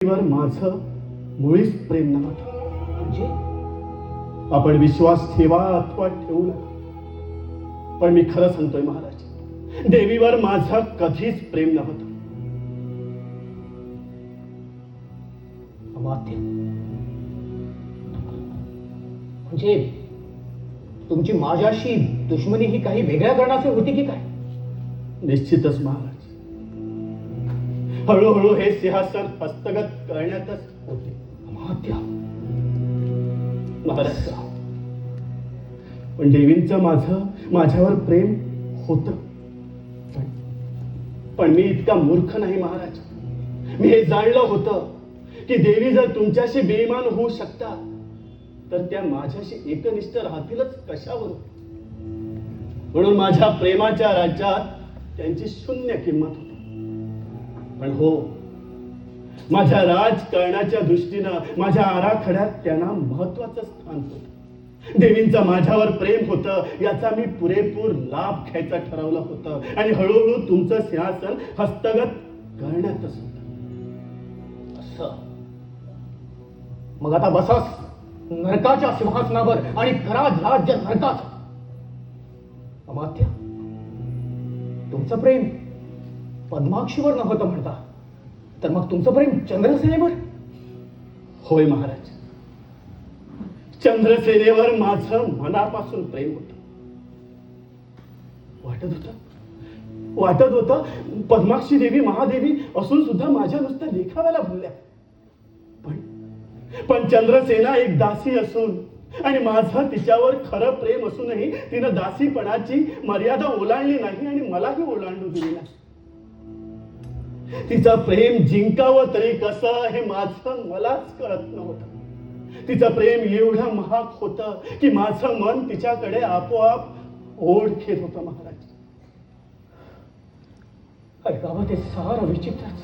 देवीवर माझं मुळीच प्रेम नव्हतं. म्हणजे आपण विश्वास ठेवा अथवा ठेवू नका, पण मी खरं सांगतोय महाराज, देवीवर माझं कधीच प्रेम नव्हतं. अमात्य, म्हणजे तुमची माझ्याशी दुश्मनी ही काही वेगळ्या कारणाची होती की काय? निश्चितच महाराज, हळूहळू हे सिंहासन हस्तगत करण्यातच होते. अमात्य महाराज, पण देवींचं माझ्यावर प्रेम होतं, पण मी इतका मूर्ख नाही महाराज. मी हे जाणलं होतं की देवी जर तुमच्याशी बेईमान होऊ शकता तर त्या माझ्याशी एकनिष्ठ राहतीलच कशावर. म्हणून माझ्या प्रेमाच्या राज्यात त्यांची शून्य किंमत होती. पण हो, माझ्या राजकारणाच्या दृष्टीनं माझ्या आराखड्यात त्यांना महत्वाचं स्थान होतं. देवींचं माझ्यावर प्रेम होतं याचा मी पुरेपूर लाभ घ्यायचा ठरवलं होतं आणि हळूहळू तुमचं सिंहासन हस्तगत करण्यातच होतं. असं मग आता बसास नरकाच्या सिंहासनावर आणि करा राज्य नरकाचं. अमात्य, तुमचं प्रेम पद्माक्षीवर नव्हतं म्हणता, तर मग तुमचं प्रेम चंद्रसेनेवर? होय महाराज, चंद्रसेनेवर माझं मनापासून प्रेम होतं. वाटत होतं पद्माक्षी देवी महादेवी असून सुद्धा माझ्या नुसत्या देखाव्याला भुलल्या. पण चंद्रसेना एक दासी असून आणि माझं तिच्यावर खरं प्रेम असूनही तिनं दासीपणाची मर्यादा ओलांडली नाही आणि मलाही ओलांडू दिली नाही. तिचं प्रेम जिंकावं तरी कसं हे माझं मलाच कळत नव्हतं. तिचं प्रेम एवढं महाग होतं की माझं मन तिच्याकडे आपोआप ओढ घेत होतं महाराज. ऐकावं ते सारं विचित्रच.